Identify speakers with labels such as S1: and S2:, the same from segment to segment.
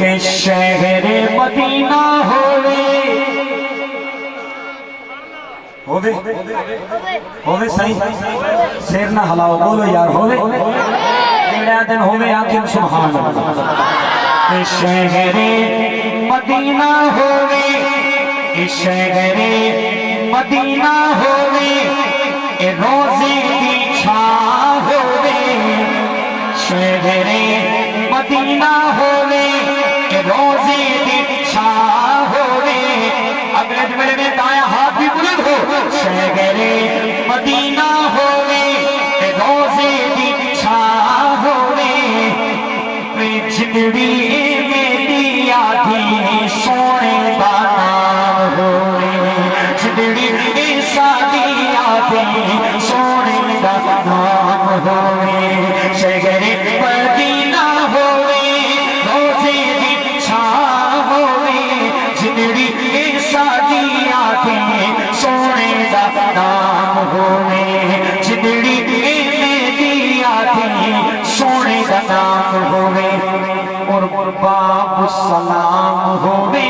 S1: کہ شہر مدینہ ہووے صحیح سیر نہ ہلاؤ بولو یار ہووے ایڑا دن ہووے آکھیں سبحان اللہ کہ شہر مدینہ ہووے کہ شہر مدینہ ہووے اے روزے دی چھاں ہووے شہر مدینہ ہووے اے روزے دی چھاں ہووے اگلے جملے میں دائیں ہاتھ بھی بلند ہو شہر مدینہ ہووے اے روزے دی چھاں ہووے اے جنڑی میری آدھی سونے دا نام ہووے جنڑی سادی آدھی سونے دا نام ہووے شہر مدینہ ہووے روزے دی چھاں ہووے جنڑی سادی آدھی سونے دا نام ہووے جنڑی میری آدھی سونے دا نام ہووے اور باب السلام ہووے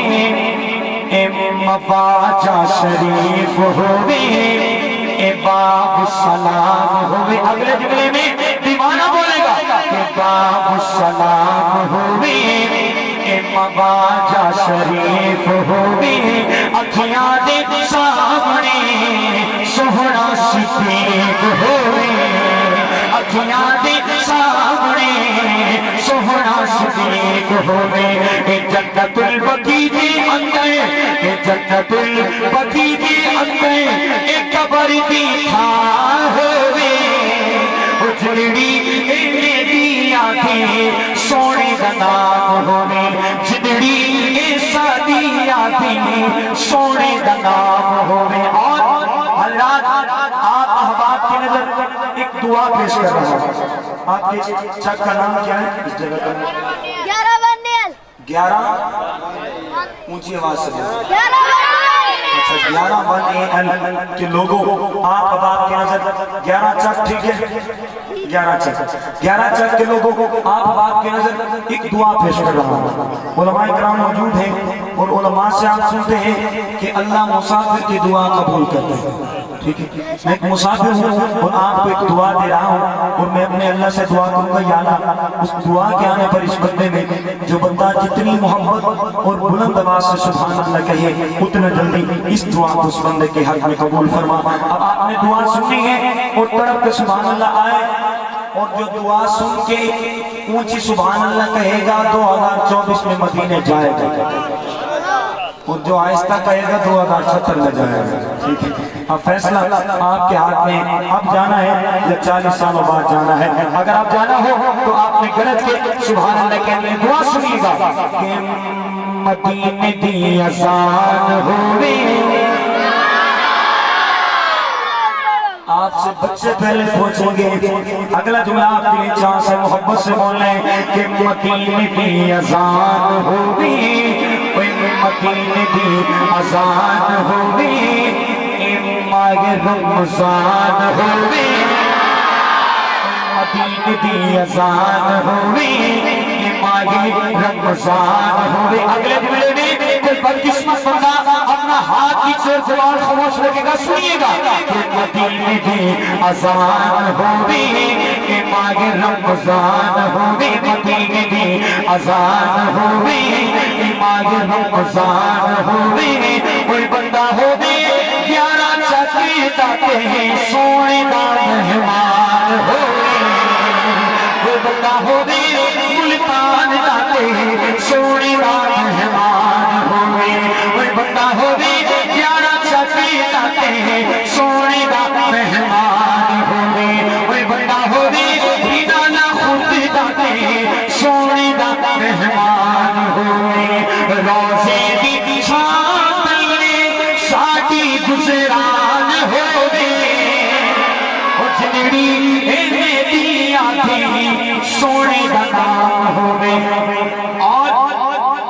S1: اے مواجہ شریف ہووے اے باب السلام ہووے اگلے جملے میں دیوانہ بولے گا کہ باب السلام ہووے اے مواجہ شریف ہووے اکھیاں دے سامنے سوہنا صدیق ہووے اکھیاں دے سامنے سوہنا صدیق ہووے اے جنت البقیع دے اندر اے جنت البقیع دے اندر اے قبر دی تھاں ہووے جنڑی میری آدھی سونے دا نام ہووے جنڑی سادی آدھی سونے دا نام ہووے اور حضرات آپ احباب کی نظر ایک دعا پیش کر رہا ہوں آپ کے چک کا نام کیا ہے اس جگہ کا نام
S2: 11 بندیل
S1: 11 اونچی آواز سے 11 1 کے لوگوں آپ احباب کی نظر 11 چک ٹھیک ہے 11 چک کے لوگوں کو آپ احباب کی نظر ایک دعا پیش کر رہا ہوں علماء کرام موجود ہیں اور علماء سے آپ سنتے ہیں کہ اللہ مسافر کی دعا قبول کرتے ہیں ٹھیک ہے میں ایک مسافر ہوں اور آپ کو ایک دعا دے رہا ہوں اور میں اپنے اللہ سے دعا کروں گا یا اللہ اس دعا کے آنے پر اس بندے میں جو بندہ جتنی محبت اور بلند آواز سے سبحان اللہ کہے اتنا جلدی اس دعا کو اس بندے کے حق میں قبول فرما اب آپ نے دعا سنی ہے اور تڑپ کے سبحان اللہ آئے اور جو دعا سن کے اونچی سبحان اللہ کہے گا 2024 میں مدینے جائے گا اور جو آہستہ کہے گا 2070 میں جائے گا ٹھیک ہے اب فیصلہ آپ کے ہاتھ میں اب جانا ہے یا 40 سالوں بعد جانا ہے اگر آپ جانا ہو تو آپ نے گرج کے سبحان اللہ کہنے میں دعا سنیے گا کہ مدینے دی اذان ہوئے آپ سے بچے پہلے پہنچیں گے اگلا جملہ آپ کے لیے چاہ سے محبت سے بول لیں کہ مدینے دی اذان ہوئی مدینے دی اذان ہوئی ماہ رمضان ہوئی مدینے دی اذان ہوئی ماہ رمضان ہوئی اگلے جملے میں کوئی بدقسمت بندہ اپنا ہاتھ کی چور زبان خاموش رکھے گا سنیے گا کہ مدینے دی اذان ہوئی ماہ رمضان ہوئی مدینے دی اذان ہوئی ماہ رمضان ہوئی کوئی بندہ ہوئی 11 چکی تاکہ سونے دا مہمان ہوئی کوئی بندہ ہوئی ملتان تاکہ سونے دا مہمان ہوئی کوئی بندہ ہوئی 11 چکی تاکہ سونے دا مہمان ہوئی کوئی بندہ ہوئی ہدانہ خود تاکہ سونے دا مہمان ہوئی روزے دی چھاں تلے ساڈی گزران ہوئے جنڑی میری آدھی سونے دا نام ہوئے اور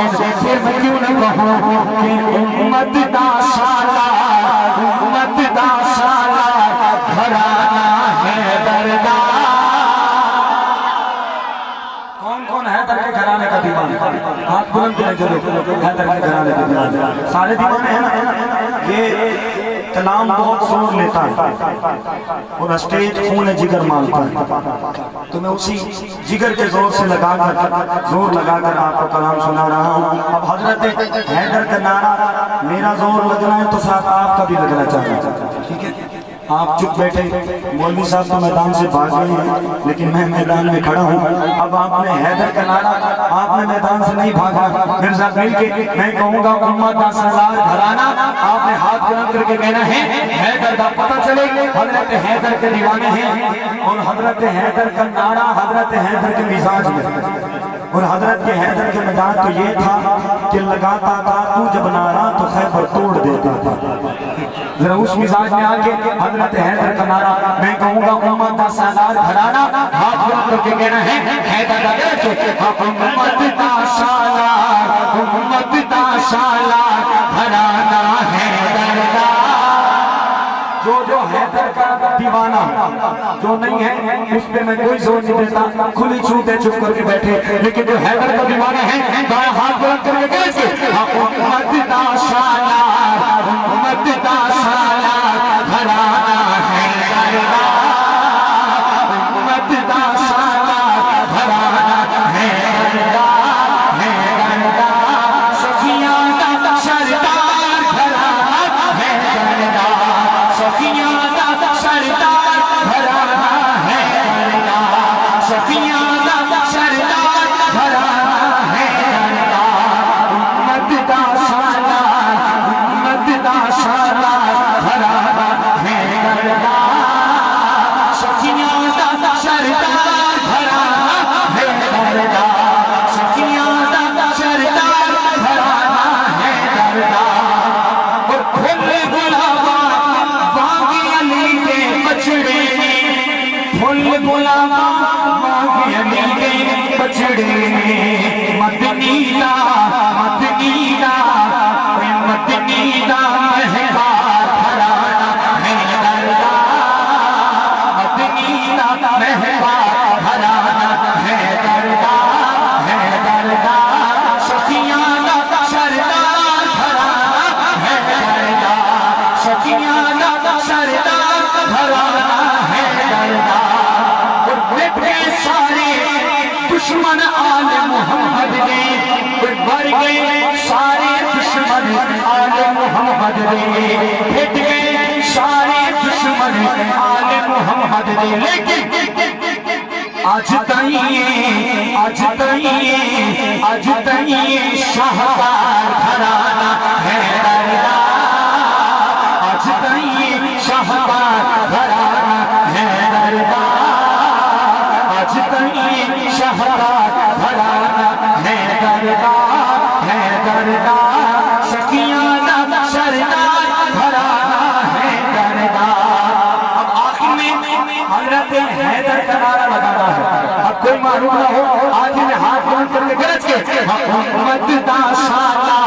S1: حسین پھر میں کیوں نہ کہوں کہ امت دا سالار امت دا سالار گھرانہ حیدر دا کون کون حیدر کے گھرانے کا دیوانہ ہاتھ بلند کریں چلو حیدر کے گھرانے کا دیوانہ سارے دیوانے ہیں نا یہ کلام بہت زور لیتا ہے اور اسٹیج خون جگر مانگتا ہے تو میں اسی جگر کے زور سے لگا کر آپ کو کلام سنا رہا ہوں اب حضرت حیدر کا نعرہ میرا زور لگنا ہے تو ساتھ آپ کا بھی لگنا چاہیے ٹھیک ہے آپ چپ بیٹھے مولوی صاحب تو میدان سے بھاگ گئے ہیں لیکن میں میدان میں کھڑا ہوں اب آپ نے حیدر کا نعرہ آپ نے میدان سے نہیں بھاگا مرزا مل کے میں کہوں گا امت دا سالار گھرانہ آپ نے ہاتھ بلند کر کے کہنا ہے حیدر دا پتہ چلے حضرت حیدر کے دیوانے ہیں اور حضرت حیدر کا نعرہ حضرت حیدر کے مزاج میں اور حضرت کے حیدر کے مزاج تو یہ تھا کہ لگاتا تھا تو جب نعرہ تو خیبر توڑ دیتا تھا ذرا اس مزاج میں آگے حضرت حیدر کا نعرہ میں کہوں گا امت دا سالار گھرانہ ہاتھ بلند کر کے کہنا ہے حیدر دا امت دا سالار امت دا سالار گھرانہ حیدر دا جو حیدر کا دیوانہ جو نہیں ہے اس پہ میں کوئی زور نہیں دیتا کھلی چھوٹے چپ کر کے بیٹھے لیکن جو حیدر کا دیوانہ ہے دائیں ہاتھ بلند کر کے کہتے امت دا سالار امت دا سالار گھرانہ حیدر دا امت دا سالار گھرانہ حیدر دا حیدر دا سفیاں دا سردار گھرانہ حیدر دا سفیاں دا سردار گھرانہ حیدر دا سفیاں دا سردار گھرانہ حیدر دا امت دا سالار امت دا سالار گھرانہ حیدر دا سفیاں دا سردار گھرانہ حیدر دا سفیاں دا سردار گھرانہ حیدر دا اور کھلے گلاباں باغی علی کے بچڑے پھول گلاباں باغی علی کے بچڑے مدنی دا مدنی دا مہکار گھرانہ حیدر دا مدنی دا مہکار گھرانہ حیدر دا حیدر دا سفیاں دا سردار گھرانہ حیدر دا سفیاں دا سردار گھرانہ حیدر دا اور مٹ گئے سارے دشمن آل محمد دے مر گئے سارے دشمن آل محمد دے پھٹ گئے سارے دشمن آل محمد دے لیکن آج تائیں شاہکار گھرانہ حیدر دا آج تائیں شاہکار گھرانہ حیدر دا آج تائیں شاہکار گھرانہ حیدر دا حیدر دا سفیاں دا سردار گھرانہ حیدر دا اب آخر میں حضرت حیدر کا نعرہ لگانا ہے اب کوئی معلوم نہ ہو آج میں ہاتھ بلند کر کے گرج کے امت دا سالار